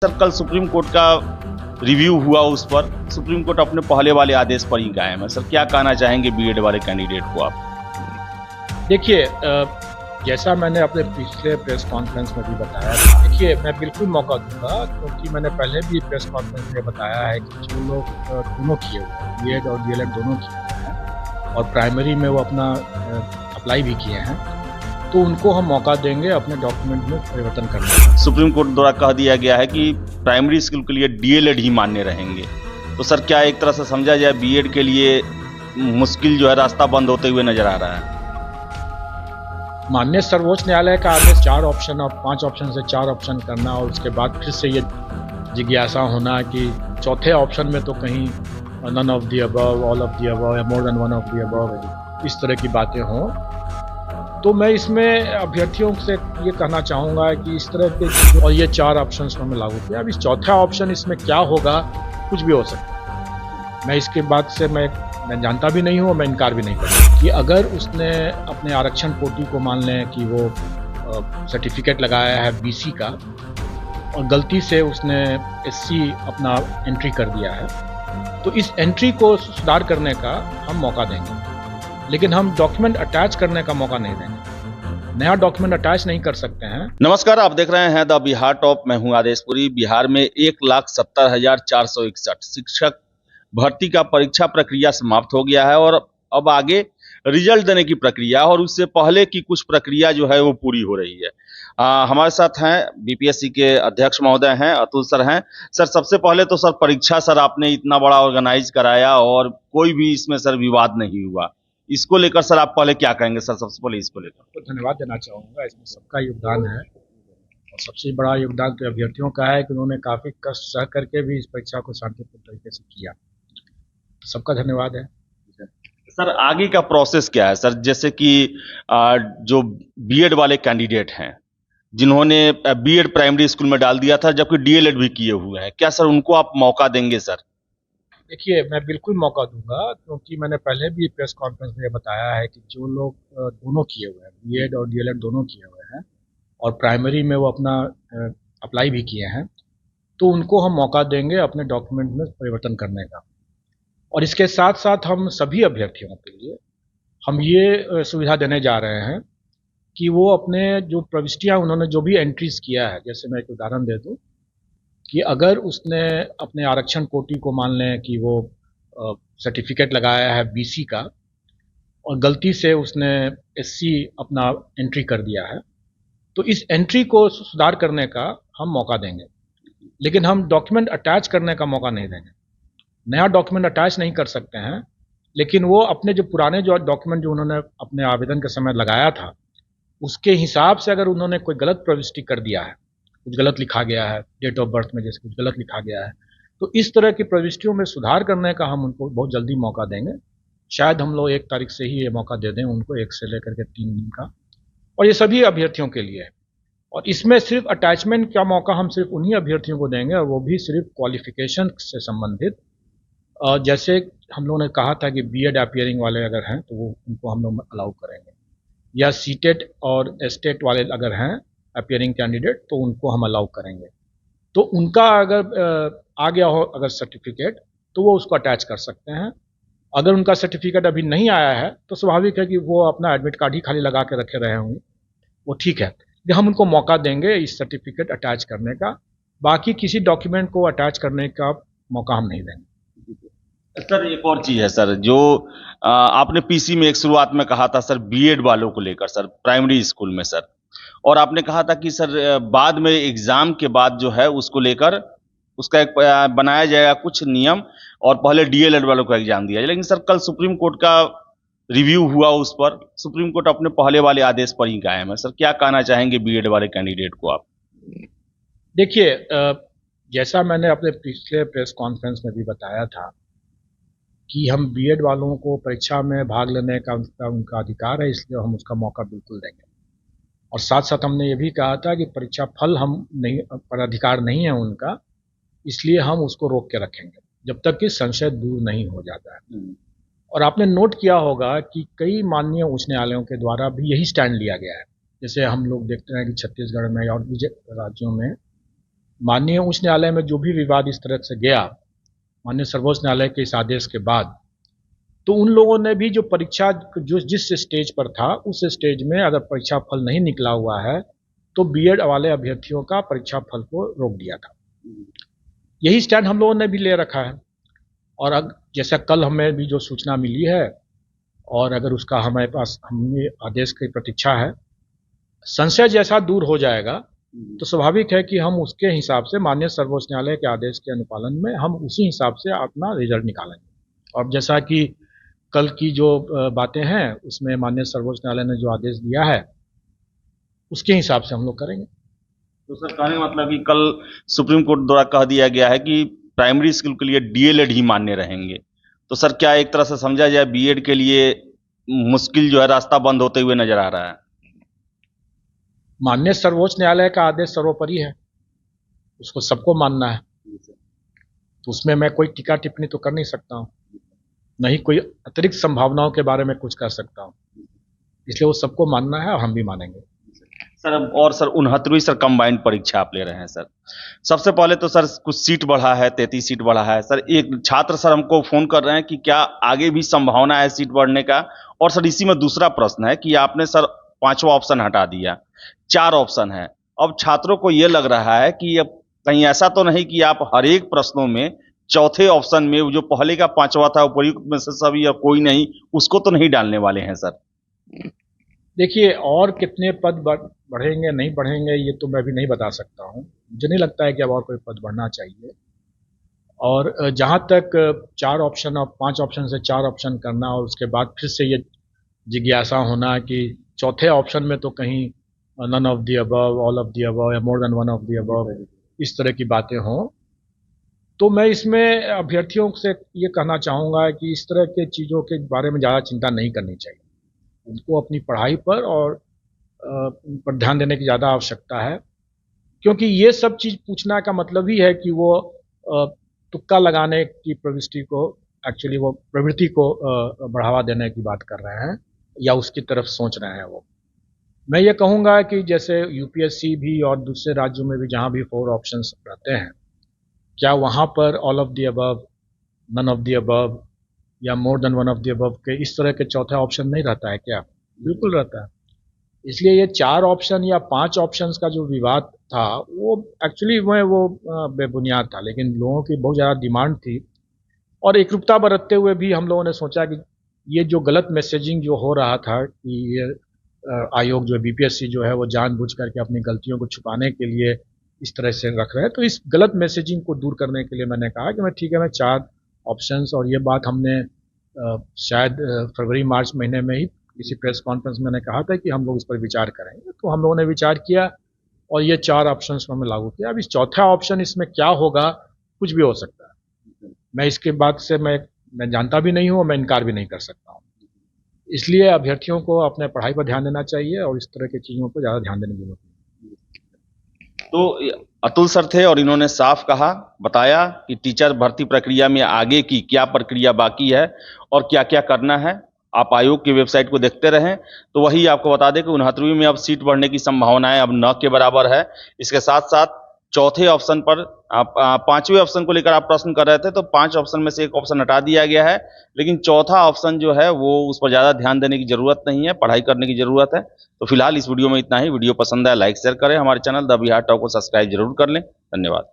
Sir कल supreme court का review हुआ, उस पर सुप्रीम कोर्ट अपने पहले वाले आदेश पर ही कायम है। सर क्या कहना चाहेंगे बीएड वाले कैंडिडेट को आप? देखिए, जैसा मैंने अपने पिछले प्रेस कॉन्फ्रेंस में भी बताया था, देखिए मैं बिल्कुल मौका दूंगा, क्योंकि मैंने पहले भी प्रेस कॉन्फ्रेंस में बताया है कि जो लोग दोनों किए हुए हैं, बीएड और डीएलएड दोनों किए हुए हैं और प्राइमरी में वो अपना अप्लाई भी किए हैं, तो उनको हम मौका देंगे अपने डॉक्यूमेंट में परिवर्तन करने का। सुप्रीम कोर्ट द्वारा कह दिया गया है कि प्राइमरी स्कूल के लिए डीएलएड ही मान्य रहेंगे, तो सर क्या एक तरह से समझा जाए बीएड के लिए मुश्किल जो है रास्ता बंद होते हुए नजर आ रहा है? माननीय सर्वोच्च न्यायालय का आदेश 4 ऑप्शन और 5 ऑप्शन से 4 ऑप्शन करना और उसके बाद फिर से ये जिज्ञासा होना कि चौथे ऑप्शन में तो कहीं none of the above, all of the above या more than one of the above, इस तरह की बातें हों, तो मैं इसमें अभ्यर्थियों से ये कहना चाहूँगा कि इस तरह के और ये 4 ऑप्शन हमें लागू किया। अब इस चौथा ऑप्शन इसमें क्या होगा, कुछ भी हो सकता है। मैं इसके बाद से मैं जानता भी नहीं हूँ, मैं इनकार भी नहीं करूँगा कि अगर उसने अपने आरक्षण कोटि को मान लें कि वो सर्टिफिकेट लगाया है बीसी का और गलती से उसने एससी अपना एंट्री कर दिया है, तो इस एंट्री को सुधार करने का हम मौका देंगे, लेकिन हम डॉक्यूमेंट अटैच करने का मौका नहीं देंगे। नया डॉक्यूमेंट अटैच नहीं कर सकते हैं। नमस्कार, आप देख रहे हैं द बिहार टॉप। मैं हूं आदेशपुरी। बिहार में 1,70,461 शिक्षक भर्ती का परीक्षा प्रक्रिया समाप्त हो गया है और अब आगे रिजल्ट देने की प्रक्रिया और उससे पहले की कुछ प्रक्रिया जो है वो पूरी हो रही है। हमारे साथ हैं बीपीएससी के अध्यक्ष महोदय हैं, अतुल सर हैं। सर सबसे पहले तो सर परीक्षा सर आपने इतना बड़ा ऑर्गेनाइज कराया और कोई भी इसमें सर विवाद नहीं हुआ, इसको लेकर सर आप पहले क्या कहेंगे? सर सबसे पहले इसको लेकर तो धन्यवाद देना चाहूँगा। इसमें सबका योगदान है और सबसे बड़ा योगदान तो अभ्यर्थियों का है कि उन्होंने काफ़ी कष्ट सह करके भी इस परीक्षा को शांतिपूर्ण तरीके से किया। तो सबका धन्यवाद है। सर आगे का प्रोसेस क्या है? सर जैसे कि जो बीएड वाले कैंडिडेट हैं जिन्होंने बीएड प्राइमरी स्कूल में डाल दिया था जबकि डीएलएड भी किए हुए हैं, क्या सर उनको आप मौका देंगे? सर देखिए, मैं बिल्कुल मौका दूंगा, क्योंकि मैंने पहले भी प्रेस कॉन्फ्रेंस में बताया है कि जो लोग दोनों किए हुए हैं, बीएड और डीएलएड दोनों किए हुए हैं और प्राइमरी में वो अपना अप्लाई भी किए हैं, तो उनको हम मौका देंगे अपने डॉक्यूमेंट में परिवर्तन करने का। और इसके साथ साथ हम सभी अभ्यर्थियों के लिए हम ये सुविधा देने जा रहे हैं कि वो अपने जो प्रविष्टियाँ उन्होंने जो भी एंट्रीज किया है, जैसे मैं एक उदाहरण दे दूँ कि अगर उसने अपने आरक्षण कोटि को मान लें कि वो सर्टिफिकेट लगाया है बीसी का और गलती से उसने एससी अपना एंट्री कर दिया है, तो इस एंट्री को सुधार करने का हम मौका देंगे, लेकिन हम डॉक्यूमेंट अटैच करने का मौका नहीं देंगे। नया डॉक्यूमेंट अटैच नहीं कर सकते हैं, लेकिन वो अपने जो पुराने जो डॉक्यूमेंट जो उन्होंने अपने आवेदन के समय लगाया था, उसके हिसाब से अगर उन्होंने कोई गलत प्रविष्टि कर दिया है, कुछ गलत लिखा गया है, डेट ऑफ बर्थ में जैसे कुछ गलत लिखा गया है, तो इस तरह की प्रविष्टियों में सुधार करने का हम उनको बहुत जल्दी मौका देंगे। शायद हम लोग 1 तारीख से ही ये मौका दे दें उनको, 1 से लेकर के 3 दिन का, और ये सभी अभ्यर्थियों के लिए है। और इसमें सिर्फ अटैचमेंट का मौका हम सिर्फ उन्हीं अभ्यर्थियों को देंगे और वो भी सिर्फ क्वालिफिकेशन से संबंधित। जैसे हम लोगों ने कहा था कि बीएड अपियरिंग वाले अगर हैं तो वो उनको हम लोग अलाउ करेंगे, या सीटेट और एस्टेट वाले अगर हैं अपियरिंग कैंडिडेट तो उनको हम अलाउ करेंगे। तो उनका अगर आ गया हो अगर सर्टिफिकेट तो वो उसको अटैच कर सकते हैं। अगर उनका सर्टिफिकेट अभी नहीं आया है तो स्वाभाविक है कि वो अपना एडमिट कार्ड ही खाली लगा के रखे रहे होंगे, वो ठीक है, हम उनको मौका देंगे इस सर्टिफिकेट अटैच करने का। बाकी किसी डॉक्यूमेंट को अटैच करने का मौका हम नहीं देंगे। सर एक और चीज है सर, जो आपने पीसी में एक शुरुआत में कहा था सर बीएड वालों को लेकर, सर प्राइमरी स्कूल में सर, और आपने कहा था कि सर बाद में एग्जाम के बाद जो है उसको लेकर उसका एक बनाया जाएगा कुछ नियम और पहले डीएलएड वालों को एग्जाम दिया जाए। लेकिन सर कल सुप्रीम कोर्ट का रिव्यू हुआ, उस पर सुप्रीम कोर्ट अपने पहले वाले आदेश पर ही कायम है। सर क्या कहना चाहेंगे बीएड वाले कैंडिडेट को आप? देखिए, जैसा मैंने अपने पिछले प्रेस कॉन्फ्रेंस में भी बताया था कि हम बीएड वालों को परीक्षा में भाग लेने का उनका अधिकार है, इसलिए हम उसका मौका बिल्कुल देंगे। और साथ साथ हमने ये भी कहा था कि परीक्षा फल हम नहीं पर अधिकार नहीं है उनका, इसलिए हम उसको रोक के रखेंगे जब तक कि संशय दूर नहीं हो जाता है। और आपने नोट किया होगा कि कई माननीय उच्च न्यायालयों के द्वारा भी यही स्टैंड लिया गया है। जैसे हम लोग देखते हैं कि छत्तीसगढ़ में और राज्यों में माननीय उच्च न्यायालय में जो भी विवाद इस तरह से गया, माननीय सर्वोच्च न्यायालय के इस आदेश के बाद, तो उन लोगों ने भी जो परीक्षा जो जिस स्टेज पर था उस स्टेज में अगर परीक्षा फल नहीं निकला हुआ है तो बीएड वाले अभ्यर्थियों का परीक्षा फल को रोक दिया था। यही स्टैंड हम लोगों ने भी ले रखा है। और जैसा कल हमें भी जो सूचना मिली है और अगर उसका हमारे पास हमें आदेश की प्रतीक्षा है, संशय जैसा दूर हो जाएगा तो स्वाभाविक है कि हम उसके हिसाब से माननीय सर्वोच्च न्यायालय के आदेश के अनुपालन में हम उसी हिसाब से अपना रिजल्ट निकालेंगे। और जैसा कि कल की जो बातें हैं उसमें माननीय सर्वोच्च न्यायालय ने जो आदेश दिया है उसके हिसाब से हम लोग करेंगे। तो सर कहने का मतलब कि कल सुप्रीम कोर्ट द्वारा कह दिया गया है कि प्राइमरी स्कूल के लिए डीएलएड ही मान्य रहेंगे, तो सर क्या एक तरह से समझा जाए बीएड के लिए मुश्किल जो है रास्ता बंद होते हुए नजर आ रहा है? माननीय सर्वोच्च न्यायालय का आदेश सर्वोपरि है, उसको सबको मानना है, तो उसमें मैं कोई टीका टिप्पणी तो कर नहीं सकता हूँ, नहीं कोई अतिरिक्त संभावनाओं के बारे में कुछ कर सकता हूँ, इसलिए वो सबको मानना है और हम भी मानेंगे। सर और सर 69वीं सर कंबाइंड परीक्षा आप ले रहे हैं सर, सबसे पहले तो सर कुछ सीट बढ़ा है, 33 सीट बढ़ा है सर। एक छात्र सर हमको फोन कर रहे हैं कि क्या आगे भी संभावना है सीट बढ़ने का, और सर इसी में दूसरा प्रश्न है कि आपने सर 5वां ऑप्शन हटा दिया, 4 ऑप्शन है। अब छात्रों को यह लग रहा है कि अब कहीं ऐसा तो नहीं कि आप हर एक प्रश्नों में चौथे ऑप्शन में जो पहले का 5वां था उपयुक्त में से सभी या कोई नहीं, उसको तो नहीं डालने वाले हैं सर? देखिए, और कितने पद बढ़ेंगे नहीं बढ़ेंगे ये तो मैं भी नहीं बता सकता हूँ। मुझे नहीं लगता है कि अब और कोई पद बढ़ना चाहिए। और जहाँ तक 4 ऑप्शन और 5 ऑप्शन से 4 ऑप्शन करना और उसके बाद फिर से ये जिज्ञासा होना कि चौथे ऑप्शन में तो कहीं none of the above, all of the above या more than one of the above, इस तरह की बातें हों, तो मैं इसमें अभ्यर्थियों से ये कहना चाहूँगा कि इस तरह के चीज़ों के बारे में ज़्यादा चिंता नहीं करनी चाहिए। उनको अपनी पढ़ाई पर और उन पर ध्यान देने की ज़्यादा आवश्यकता है, क्योंकि ये सब चीज़ पूछना का मतलब ही है कि वो तुक्का लगाने की प्रवृत्ति को एक्चुअली वो प्रवृत्ति को बढ़ावा देने की बात कर रहे हैं या उसकी तरफ सोच रहे हैं वो। मैं ये कहूँगा कि जैसे यूपीएससी भी और दूसरे राज्यों में भी जहाँ भी 4 ऑप्शंस रहते हैं, क्या वहाँ पर all of the above, none of the above या more than one of the above के इस तरह के चौथा ऑप्शन नहीं रहता है क्या? बिल्कुल रहता है। इसलिए ये 4 ऑप्शन या 5 ऑप्शंस का जो विवाद था वो एक्चुअली वो बेबुनियाद था, लेकिन लोगों की बहुत ज़्यादा डिमांड थी और एकरूपता बरतते हुए भी हम लोगों ने सोचा कि ये जो गलत मैसेजिंग जो हो रहा था कि ये आयोग जो बीपीएससी जो है वो जानबूझ करके अपनी गलतियों को छुपाने के लिए इस तरह से रख रहे हैं, तो इस गलत मैसेजिंग को दूर करने के लिए मैंने कहा कि मैं ठीक है, मैं 4 ऑप्शंस, और ये बात हमने शायद फरवरी मार्च महीने में ही किसी प्रेस कॉन्फ्रेंस में मैंने कहा था कि हम लोग इस पर विचार करेंगे, तो हम लोगों ने विचार किया और ये 4 ऑप्शंस हमने लागू किया। अब इस चौथा ऑप्शन इसमें क्या होगा, कुछ भी हो सकता है। मैं इसके बाद से मैं जानता भी नहीं हूँ, मैं इनकार भी नहीं कर सकता हूँ। इसलिए अभ्यर्थियों को अपने पढ़ाई पर ध्यान देना चाहिए और इस तरह की चीज़ों पर ज़्यादा ध्यान देने की जरूरत नहीं। तो अतुल सर थे और इन्होंने साफ कहा, बताया कि टीचर भर्ती प्रक्रिया में आगे की क्या प्रक्रिया बाकी है और क्या क्या करना है। आप आयोग की वेबसाइट को देखते रहें तो वही आपको बता दें कि 69वीं में अब सीट बढ़ने की संभावनाएं अब 9 के बराबर है। इसके साथ साथ चौथे ऑप्शन पर आप 5वें ऑप्शन को लेकर आप प्रश्न कर रहे थे, तो 5 ऑप्शन में से एक ऑप्शन हटा दिया गया है, लेकिन चौथा ऑप्शन जो है वो उस पर ज़्यादा ध्यान देने की जरूरत नहीं है, पढ़ाई करने की जरूरत है। तो फिलहाल इस वीडियो में इतना ही। वीडियो पसंद आया लाइक शेयर करें, हमारे चैनल द बिहार टॉक को सब्सक्राइब जरूर कर लें। धन्यवाद।